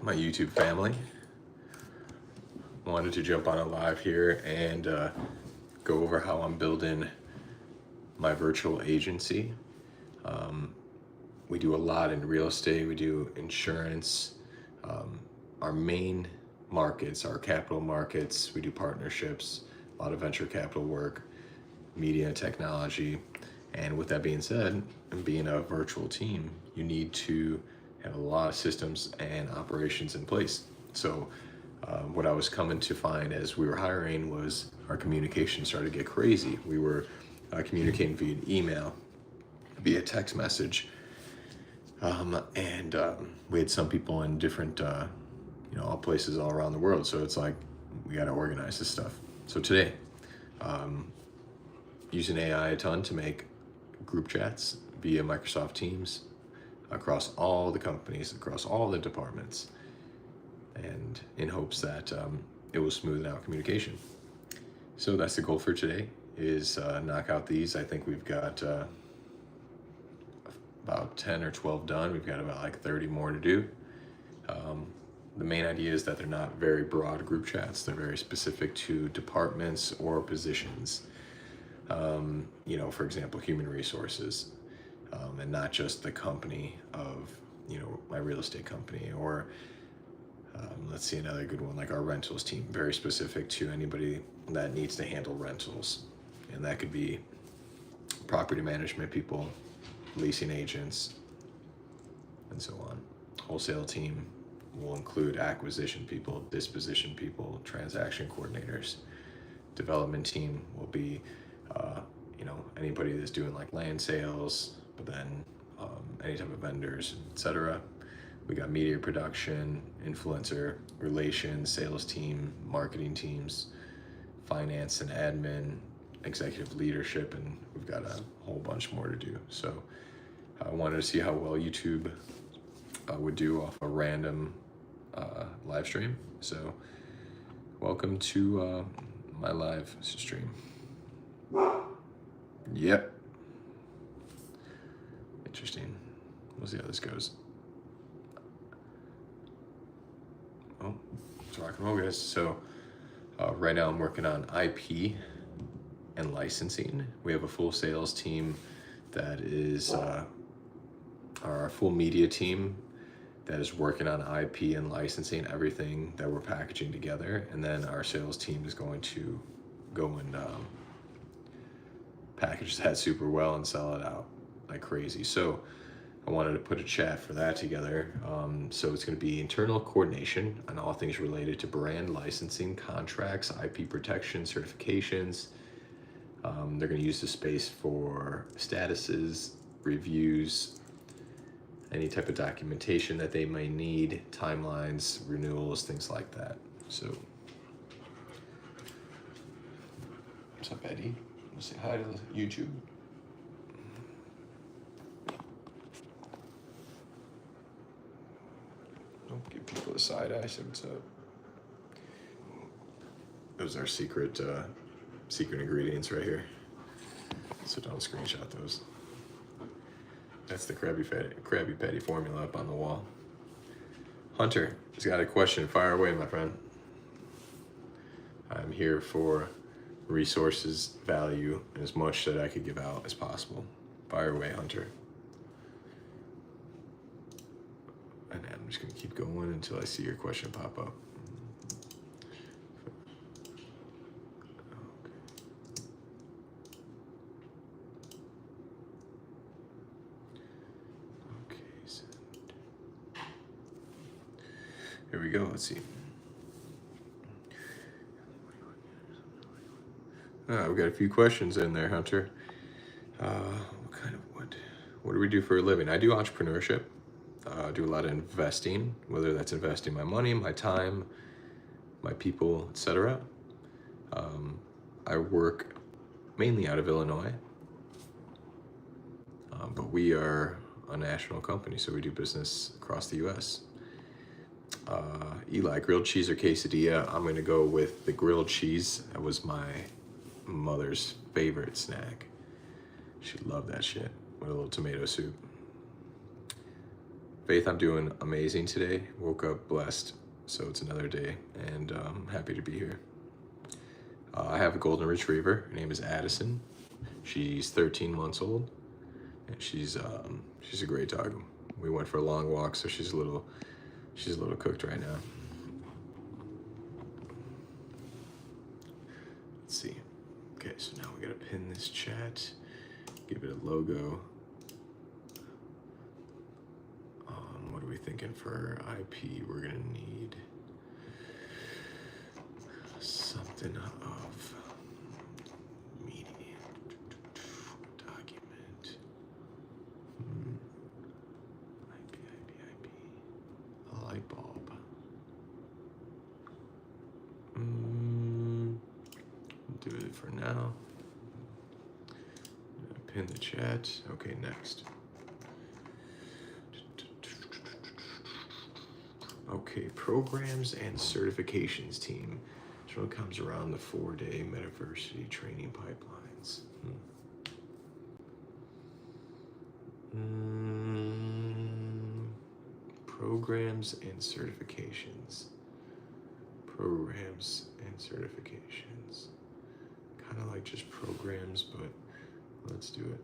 my YouTube family. Wanted to jump on a live here and go over how I'm building my virtual agency. We do a lot in real estate, we do insurance. Our main markets are capital markets, we do partnerships, a lot of venture capital work, media and technology. And with that being said, and being a virtual team, you need to have a lot of systems and operations in place. So what I was coming to find as we were hiring was our communication started to get crazy. We were communicating via email, via text message, and we had some people in different, all places all around the world. So it's like we got to organize this stuff. So today, using AI a ton to make group chats via Microsoft Teams across all the companies, across all the departments, and in hopes that it will smoothen out communication. So that's the goal for today, is knock out these. I think we've got about 10 or 12 done. We've got about like 30 more to do. The main idea is that they're not very broad group chats. They're very specific to departments or positions. For example, human resources, and not just the company of, my real estate company, or let's see another good one, like our rentals team, very specific to anybody that needs to handle rentals. And that could be property management people, leasing agents, and so on. Wholesale team will include acquisition people, disposition people, transaction coordinators. Development team will be anybody that's doing like land sales, but then any type of vendors, etc. We got media production, influencer relations, sales team, marketing teams, finance and admin, executive leadership, and we've got a whole bunch more to do. So I wanted to see how well YouTube would do off a random live stream. So welcome to my live stream. Yep. Interesting. We'll see how this goes. Oh, it's rock and roll, guys. So right now I'm working on IP and licensing. We have a full sales team that is our full media team that is working on IP and licensing, everything that we're packaging together. And then our sales team is going to go and package that super well and sell it out like crazy. So I wanted to put a chat for that together. So it's going to be internal coordination on all things related to brand licensing, contracts, IP protection, certifications. They're going to use the space for statuses, reviews, any type of documentation that they may need, timelines, renewals, things like that. So, what's up, Eddie? We'll say hi to YouTube. Don't give people a side eye. Say what's up. Those are secret ingredients right here. So don't screenshot those. That's the Krabby Patty formula up on the wall. Hunter has got a question. Fire away, my friend. I'm here for resources, value, and as much that I could give out as possible. Fire away, Hunter. And I'm just gonna keep going until I see your question pop up. Here we go, let's see. We've got a few questions in there, Hunter. What do we do for a living? I do entrepreneurship. I do a lot of investing, whether that's investing my money, my time, my people, etc. I work mainly out of Illinois, but we are a national company, so we do business across the U.S. Eli, grilled cheese or quesadilla? I'm gonna go with the grilled cheese. That was my mother's favorite snack. She loved that shit with a little tomato soup. Faith, I'm doing amazing today. Woke up blessed, so it's another day, and happy to be here. I have a golden retriever. Her name is Addison. She's 13 months old, and she's a great dog. We went for a long walk, so she's a little cooked right now. Let's see. Okay, so now we gotta pin this chat, give it a logo. What are we thinking for IP? We're gonna need something of media document. IP. A light bulb. Do it for now. Pin the chat. Okay, next. Okay, programs and certifications team. This one comes around the 4-day Metaversity training pipelines. Programs and certifications. Programs and certifications. Kind of like just programs, but let's do it.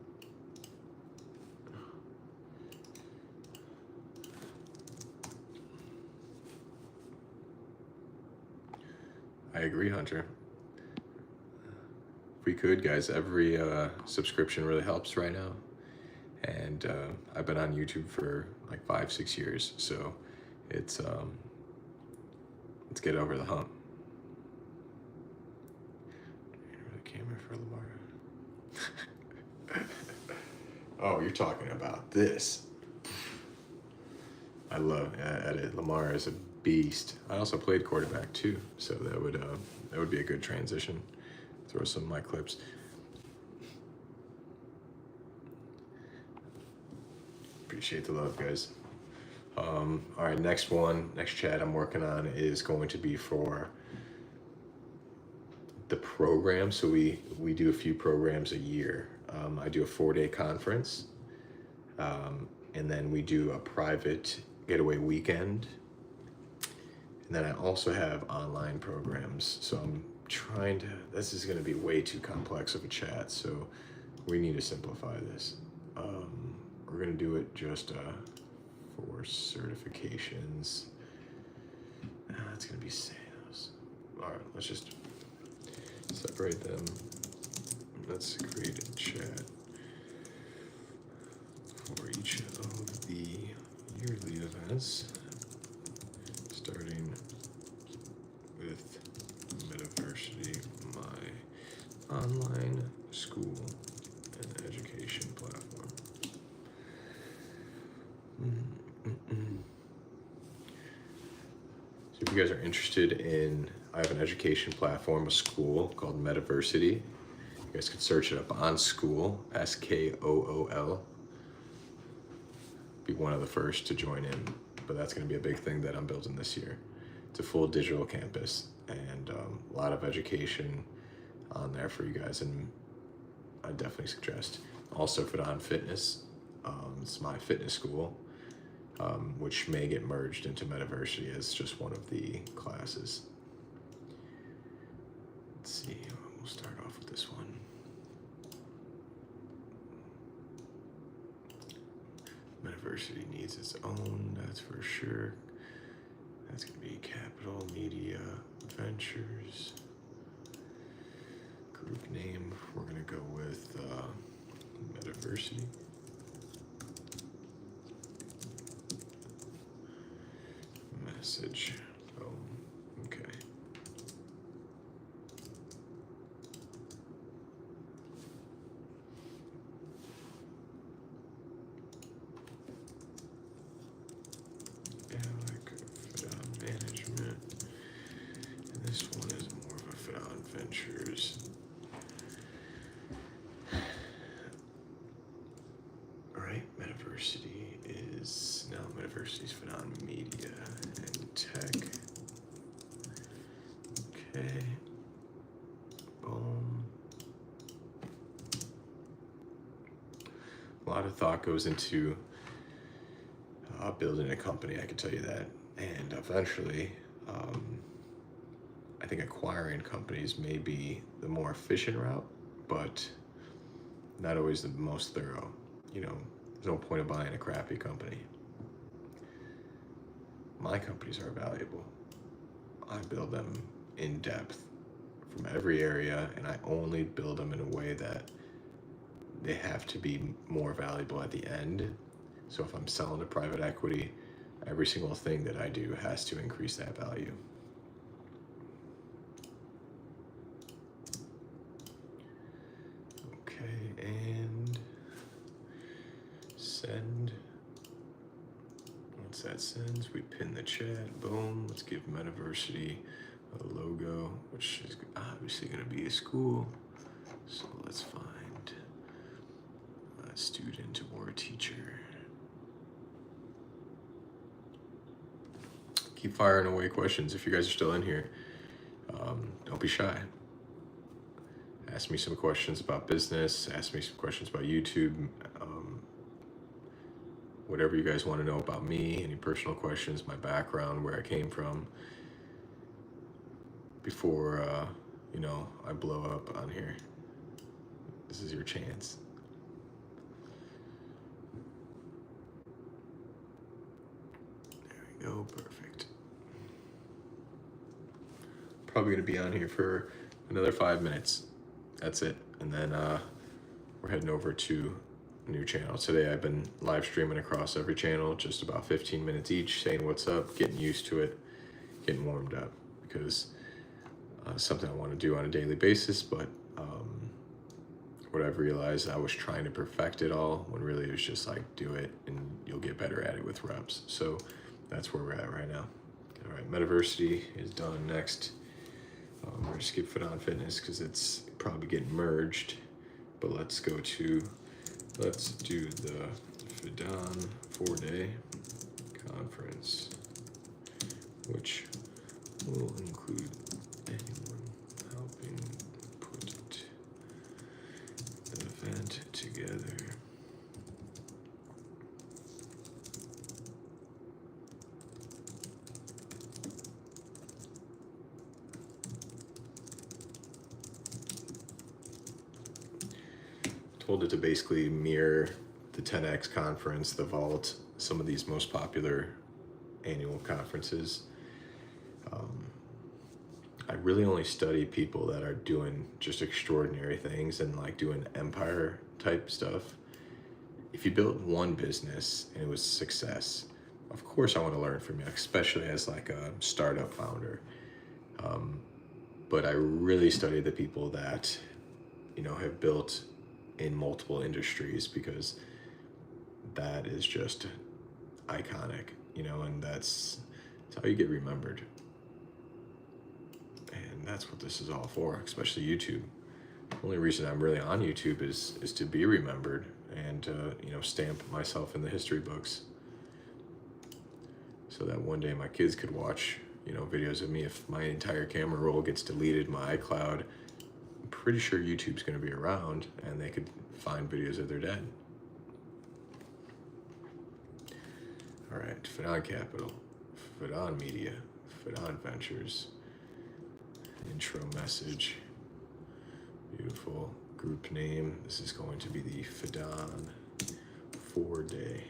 I agree, Hunter. If we could, guys, every subscription really helps right now. And I've been on YouTube for like 5-6 years, so it's let's get over the hump. The camera for Lamar. Oh, you're talking about this. I love edit. Lamar is a beast. I also played quarterback too, so that would be a good transition. Throw some of my clips. Appreciate the love, guys. All right, next chat I'm working on is going to be for the program. So we do a few programs a year. I do a 4-day conference, and then we do a private getaway weekend. And then I also have online programs. So I'm trying to, this is gonna be way too complex of a chat, so we need to simplify this. We're gonna do it just for certifications. It's gonna be sales. All right, let's just separate them. Let's create a chat for each of the yearly events, starting with Metaversity, my online school and education platform. So if you guys are interested in, I have an education platform, a school called Metaversity. You guys can search it up on School, SKOOL. Be one of the first to join in, but that's going to be a big thing that I'm building this year. It's a full digital campus and a lot of education on there for you guys, and I definitely suggest. Also Fidan Fitness, it's my fitness school, which may get merged into Metaversity as just one of the classes. Let's see, we'll start off with this one. Metaversity needs its own, that's for sure. That's gonna be Capital Media Ventures. Group name, we're gonna go with Metaversity. Message, okay. Alec, Fidan Management, and this one is more of a Fidan Ventures. All right, Metaversity is, now Metaversity's Fidan Media and Tech. Okay, boom. A lot of thought goes into about building a company, I can tell you that. And eventually, I think acquiring companies may be the more efficient route, but not always the most thorough. You know, there's no point of buying a crappy company. My companies are valuable. I build them in depth from every area, and I only build them in a way that they have to be more valuable at the end. So if I'm selling to private equity, every single thing that I do has to increase that value. Okay, and send. Once that sends, we pin the chat. Boom. Let's give Metaversity a logo, which is obviously going to be a school. So let's find a student or a teacher. Keep firing away questions if you guys are still in here. Don't be shy. Ask me some questions about business. Ask me some questions about YouTube. Whatever you guys want to know about me, any personal questions, my background, where I came from, before you know, I blow up on here. This is your chance. There we go, perfect. Probably gonna be on here for another 5 minutes. That's it, and then we're heading over to new channel. Today I've been live streaming across every channel, just about 15 minutes each, saying what's up, getting used to it, getting warmed up, because something I want to do on a daily basis. But what I've realized, I was trying to perfect it all, when really it was just like, do it and you'll get better at it with reps. So that's where we're at right now. All right, Metaversity is done. Next, we're gonna skip Fidan Fitness because it's probably getting merged, but let's do the Fidan 4-day conference, which will include anyone helping put the event together. Told it to basically mirror the 10X conference, the Vault, some of these most popular annual conferences. I really only study people that are doing just extraordinary things and like doing empire type stuff. If you built one business and it was a success, of course I want to learn from you, especially as like a startup founder. But I really study the people that, you know, have built in multiple industries, because that is just iconic, you know, and that's how you get remembered. And that's what this is all for, especially YouTube. The only reason I'm really on YouTube is to be remembered and you know, stamp myself in the history books, so that one day my kids could watch, you know, videos of me. If my entire camera roll gets deleted, my iCloud, I'm pretty sure YouTube's going to be around and they could find videos of their dad. All right, Fidan Capital, Fidan Media, Fidan Ventures, intro message, beautiful group name. This is going to be the Fidan 4-day.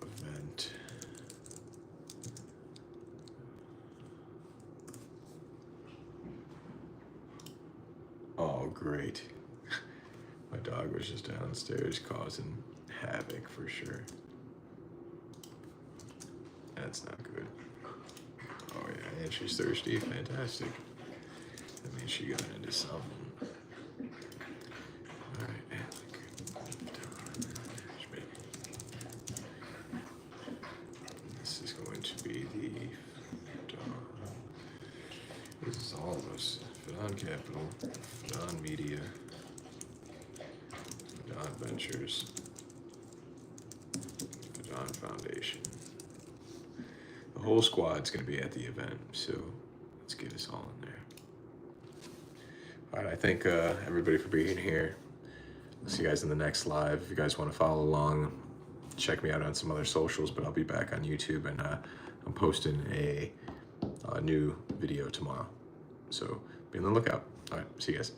Event. Oh, great. My dog was just downstairs causing havoc for sure. That's not good. Oh yeah, and she's thirsty. Fantastic. That means she got into something. All right, Alec. This is going to be the Fidan. This is all of us. Fidan Capital, Fidan Media, Fidan Ventures, Fidan Foundation. The whole squad's going to be at the event, so let's get us all in there. All right, I thank everybody for being here. I'll see you guys in the next live. If you guys want to follow along, check me out on some other socials, but I'll be back on YouTube, and I'm posting a new video tomorrow. So be on the lookout. All right, see you guys.